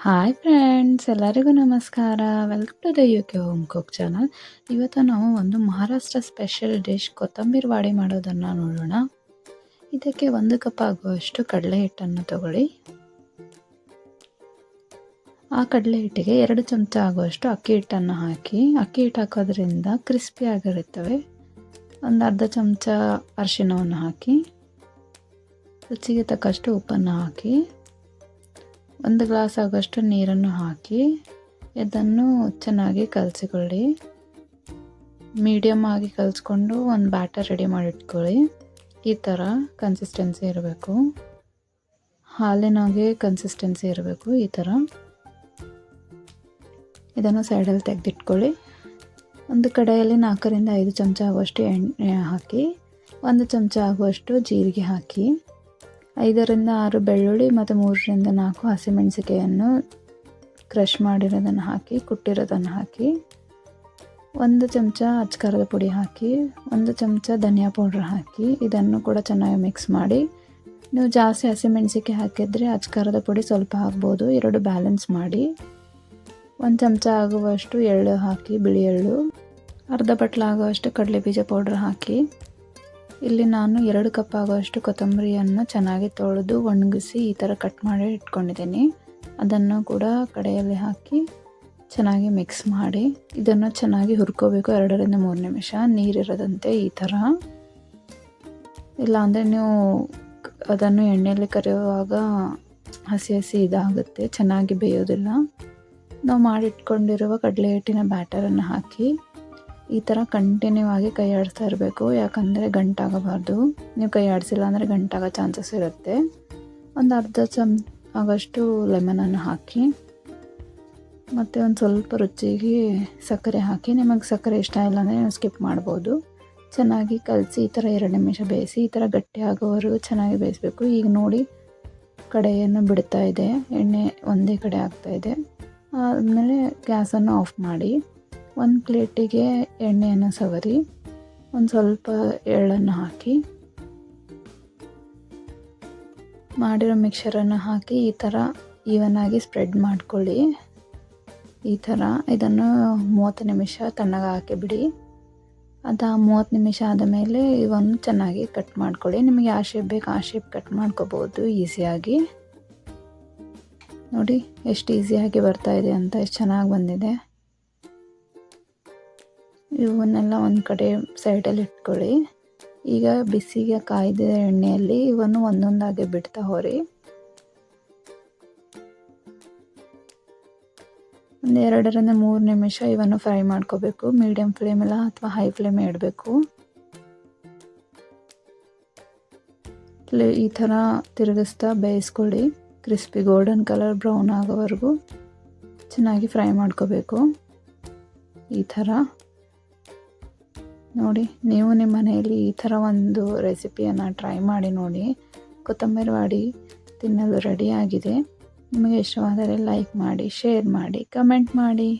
Hi friends, ಎಲ್ಲರಿಗೂ ನಮಸ್ಕಾರ. Welcome to the UK home cook channel. ಇವತ್ತು ನಾವು ಒಂದು ಮಹಾರಾಷ್ಟ್ರ ಸ್ಪೆಷಲ್ ಡಿಶ್ ಕೊತ್ತಂಬರಿ ವಾಡಿ ಮಾಡೋದನ್ನು ನೋಡೋಣ. ಇದಕ್ಕೆ 1 ಕಪ್ ಆಗುವಷ್ಟು ಕಡಲೆ ಹಿಟ್ಟನ್ನು ತಗೊಳ್ಳಿ. ಆ ಕಡಲೆ ಹಿಟ್ಟಿಗೆ 2 ಚಮಚ ಆಗುವಷ್ಟು ಅಕ್ಕಿ ಹಿಟ್ಟನ್ನು ಹಾಕಿ. ಅಕ್ಕಿ ಹಿಟ್ಟು ಹಾಕೋದ್ರಿಂದ ಕ್ರಿಸ್ಪಿ ಆಗಿರುತ್ತವೆ. ಒಂದು ಅರ್ಧ ಚಮಚ ಅರಿಶಿಣವನ್ನು ಹಾಕಿ, ರುಚಿಗೆ ತಕ್ಕಷ್ಟು ಉಪ್ಪನ್ನು ಹಾಕಿ, 1 ಗ್ಲಾಸ್ ಆಗೋಷ್ಟು ನೀರನ್ನು ಹಾಕಿ ಇದನ್ನು ಚೆನ್ನಾಗಿ ಕಲಸಿಕೊಳ್ಳಿ. ಮೀಡಿಯಮ್ ಆಗಿ ಕಲಿಸ್ಕೊಂಡು ಒಂದು ಬ್ಯಾಟರ್ ರೆಡಿ ಮಾಡಿಟ್ಕೊಳ್ಳಿ. ಈ ಥರ ಕನ್ಸಿಸ್ಟೆನ್ಸಿ ಇರಬೇಕು, ಹಾಲಿನಾಗೆ ಕನ್ಸಿಸ್ಟೆನ್ಸಿ ಇರಬೇಕು. ಈ ಥರ ಇದನ್ನು ಸೈಡಲ್ಲಿ ತೆಗೆದಿಟ್ಕೊಳ್ಳಿ. ಒಂದು ಕಡೆಯಲ್ಲಿ 4 ರಿಂದ 5 ಚಮಚ ಆಗುವಷ್ಟು ಎಣ್ಣೆ ಹಾಕಿ, 1 ಚಮಚ ಆಗುವಷ್ಟು ಜೀರಿಗೆ ಹಾಕಿ, 5 ರಿಂದ 6 ಬೆಳ್ಳುಳ್ಳಿ ಮತ್ತು 3 ರಿಂದ 4 ಹಸಿಮೆಣಸಿಕಾಯನ್ನು ಕ್ರಷ್ ಮಾಡಿರೋದನ್ನು ಹಾಕಿ, ಕುಟ್ಟಿರೋದನ್ನು ಹಾಕಿ, 1 ಚಮಚ ಅಚ್ಕಾರದ ಪುಡಿ ಹಾಕಿ, 1 ಚಮಚ ಧನಿಯಾ ಪೌಡ್ರ್ ಹಾಕಿ ಇದನ್ನು ಕೂಡ ಚೆನ್ನಾಗಿ ಮಿಕ್ಸ್ ಮಾಡಿ. ನೀವು ಜಾಸ್ತಿ ಹಸಿಮೆಣಸಿಕಾಯಿ ಹಾಕಿದರೆ ಅಚ್ಕಾರದ ಪುಡಿ ಸ್ವಲ್ಪ ಹಾಕ್ಬೋದು, 2 ಬ್ಯಾಲೆನ್ಸ್ ಮಾಡಿ. 1 ಚಮಚ ಆಗುವಷ್ಟು ಎಳ್ಳು ಹಾಕಿ, ಬಿಳಿ ಎಳ್ಳು, ಅರ್ಧ ಬಟ್ಲ ಆಗುವಷ್ಟು ಕಡಲೆ ಬೀಜ ಪೌಡ್ರ್ ಹಾಕಿ. ಇಲ್ಲಿ ನಾನು 2 ಕಪ್ ಆಗುವಷ್ಟು ಕೊತ್ತಂಬರಿಯನ್ನು ಚೆನ್ನಾಗಿ ತೊಳೆದು ಒಣಗಿಸಿ ಈ ಥರ ಕಟ್ ಮಾಡಿ ಇಟ್ಕೊಂಡಿದ್ದೀನಿ. ಅದನ್ನು ಕೂಡ ಕಡೆಯಲ್ಲಿ ಹಾಕಿ ಚೆನ್ನಾಗಿ ಮಿಕ್ಸ್ ಮಾಡಿ ಇದನ್ನು ಚೆನ್ನಾಗಿ ಹುರ್ಕೋಬೇಕು. 2 ರಿಂದ 3 ನಿಮಿಷ ನೀರಿರದಂತೆ ಈ ಥರ. ಇಲ್ಲಾಂದರೆ ನೀವು ಅದನ್ನು ಎಣ್ಣೆಯಲ್ಲಿ ಕರಿಯುವಾಗ ಹಸಿ ಹಸಿ ಇದಾಗುತ್ತೆ, ಚೆನ್ನಾಗಿ ಬೇಯೋದಿಲ್ಲ. ನಾವು ಮಾಡಿಟ್ಕೊಂಡಿರುವ ಕಡಲೆ ಹಿಟ್ಟಿನ ಬ್ಯಾಟರನ್ನು ಹಾಕಿ ಈ ಥರ ಕಂಟಿನ್ಯೂ ಆಗಿ ಕೈ ಆಡಿಸ್ತಾ ಇರಬೇಕು, ಯಾಕಂದರೆ ಗಂಟಾಗಬಾರ್ದು. ನೀವು ಕೈ ಆಡಿಸಿಲ್ಲ ಅಂದರೆ ಗಂಟಾಗೋ ಚಾನ್ಸಸ್ ಇರುತ್ತೆ. ಒಂದು ಅರ್ಧ ಚಮಚ ಆಗೋಷ್ಟು ಲೆಮನನ್ನು ಹಾಕಿ ಮತ್ತು ಒಂದು ಸ್ವಲ್ಪ ರುಚಿಗೆ ಸಕ್ಕರೆ ಹಾಕಿ. ನಿಮಗೆ ಸಕ್ಕರೆ ಇಷ್ಟ ಇಲ್ಲ ಅಂದರೆ ನೀವು ಸ್ಕಿಪ್ ಮಾಡ್ಬೋದು. ಚೆನ್ನಾಗಿ ಕಲಸಿ ಈ ಥರ 2 ನಿಮಿಷ ಬೇಯಿಸಿ. ಈ ಥರ ಗಟ್ಟಿ ಆಗೋವರೆಗೂ ಚೆನ್ನಾಗಿ ಬೇಯಿಸಬೇಕು. ಈಗ ನೋಡಿ ಕಡೆಯನ್ನು ಬಿಡ್ತಾ ಇದೆ, ಎಣ್ಣೆ ಒಂದೇ ಕಡೆ ಆಗ್ತಾಯಿದೆ. ಆದಮೇಲೆ ಗ್ಯಾಸನ್ನು ಆಫ್ ಮಾಡಿ ಒಂದು ಪ್ಲೇಟಿಗೆ ಎಣ್ಣೆಯನ್ನು ಸವರಿ, ಒಂದು ಸ್ವಲ್ಪ ಎಳ್ಳನ್ನು ಹಾಕಿ, ಮಾಡಿರೋ ಮಿಕ್ಸರನ್ನು ಹಾಕಿ ಈ ಥರ ಈವನಾಗಿ ಸ್ಪ್ರೆಡ್ ಮಾಡ್ಕೊಳ್ಳಿ. ಈ ಥರ ಇದನ್ನು 30 ನಿಮಿಷ ತಣ್ಣಗೆ ಹಾಕಿ ಬಿಡಿ. ಅದು 30 ನಿಮಿಷ ಆದಮೇಲೆ ಇವನ್ನು ಚೆನ್ನಾಗಿ ಕಟ್ ಮಾಡ್ಕೊಳ್ಳಿ. ನಿಮಗೆ ಯಾವ ಶೇಪ್ ಬೇಕು ಆ ಶೇಪ್ ಕಟ್ ಮಾಡ್ಕೋಬೋದು ಈಸಿಯಾಗಿ. ನೋಡಿ ಎಷ್ಟು ಈಸಿಯಾಗಿ ಬರ್ತಾಯಿದೆ ಅಂತ, ಎಷ್ಟು ಚೆನ್ನಾಗಿ ಬಂದಿದೆ. ಇವನ್ನೆಲ್ಲ ಒಂದು ಕಡೆ ಸೈಡಲ್ಲಿ ಇಟ್ಕೊಳ್ಳಿ. ಈಗ ಬಿಸಿಗೆ ಕಾಯ್ದ ಎಣ್ಣೆಯಲ್ಲಿ ಇವನ್ನು ಒಂದೊಂದಾಗಿ ಬಿಡ್ತಾ ಹೋರಿ. ಒಂದು 2 ರಿಂದ 3 ನಿಮಿಷ ಇವನ್ನು ಫ್ರೈ ಮಾಡ್ಕೋಬೇಕು. ಮೀಡಿಯಮ್ ಫ್ಲೇಮೆಲ್ಲ ಅಥವಾ ಹೈ ಫ್ಲೇಮ್ ಇಡಬೇಕು. ಈ ಥರ ತಿರುಗಿಸ್ತಾ ಬೇಯಿಸ್ಕೊಳ್ಳಿ. ಕ್ರಿಸ್ಪಿ ಗೋಲ್ಡನ್ ಕಲರ್ ಬ್ರೌನ್ ಆಗೋವರೆಗೂ ಚೆನ್ನಾಗಿ ಫ್ರೈ ಮಾಡ್ಕೋಬೇಕು. ಈ ಥರ ನೋಡಿ, ನೀವು ನಿಮ್ಮ ಮನೆಯಲ್ಲಿ ಈ ಥರ ಒಂದು ರೆಸಿಪಿಯನ್ನು ಟ್ರೈ ಮಾಡಿ ನೋಡಿ. ಕೊತ್ತಂಬರಿ ವಾಡಿ ತಿನ್ನಲು ರೆಡಿಯಾಗಿದೆ. ನಿಮಗೆ ಇಷ್ಟವಾದರೆ ಲೈಕ್ ಮಾಡಿ, ಶೇರ್ ಮಾಡಿ, ಕಮೆಂಟ್ ಮಾಡಿ.